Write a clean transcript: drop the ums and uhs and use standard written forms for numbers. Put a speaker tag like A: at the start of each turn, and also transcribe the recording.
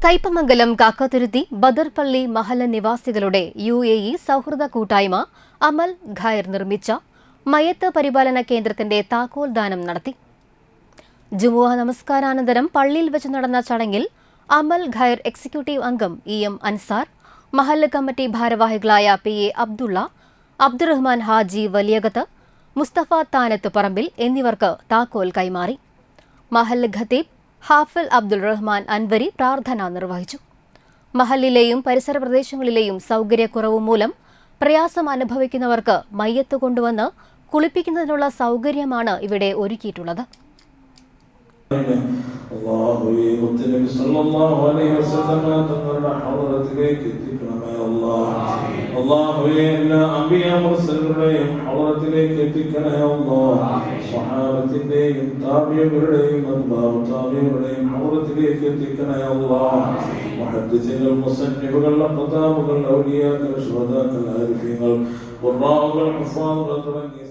A: കയ്പമംഗലം കാക്കത്തുരുത്തി ബദർപള്ളി മഹല്ല നിവാസികളുടെ UAE സൗഹൃദ കൂട്ടായ്മ അമൽ ഖൈർ നിർമ്മിച്ച മയ്യത്ത് പരിപാലന കേന്ദ്രത്തിന്റെ താക്കോൽ ദാനം നടത്തി. ജുമുഅ നമസ്കാരാനന്തരം പള്ളിയിൽ വെച്ച് നടന്ന ചടങ്ങിൽ അമൽ ഖൈർ എക്സിക്യൂട്ടീവ് അംഗം EM അൻസാർ, മഹല്ല് കമ്മിറ്റി ഭാരവാഹികളായ PA അബ്ദുള്ള, അബ്ദുറഹ്മാൻ ഹാജി വലിയകത്ത്, മുസ്തഫ താനത്ത് പറമ്പിൽ എന്നിവർക്ക് താക്കോൽ കൈമാറി. മഹല്ല് ഖത്തീബ് ഹാഫിൽ അബ്ദുൾ റഹ്മാൻ അൻവരി പ്രാർത്ഥന നിർവഹിച്ചു. മഹല്ലിലെയും പരിസര പ്രദേശങ്ങളിലെയും സൗകര്യക്കുറവ് മൂലം പ്രയാസം അനുഭവിക്കുന്നവർക്ക് മയ്യത്ത് കൊണ്ടുവന്ന് കുളിപ്പിക്കുന്നതിനുള്ള സൗകര്യമാണ് ഇവിടെ ഒരുക്കിയിട്ടുള്ളത്.
B: സ്വഹാബത്തിന്റെയും താബിഈകളുടെയും അത്ബാഉ താബിഈകളുടെയും ഹൗറത്തിലേക്ക് എത്തിക്കണേ അല്ലാഹ്. മുഹദ്ദിസുകൾ, മുസന്നിഫുകൾ, ഖതാബുകൾ, ഔലിയാക്കൾ, ശുഹദാക്കൾ, ആരിഫീങ്ങൾ, ഖുറാഉകൾ, ഹുഫാദുകൾ തുടങ്ങി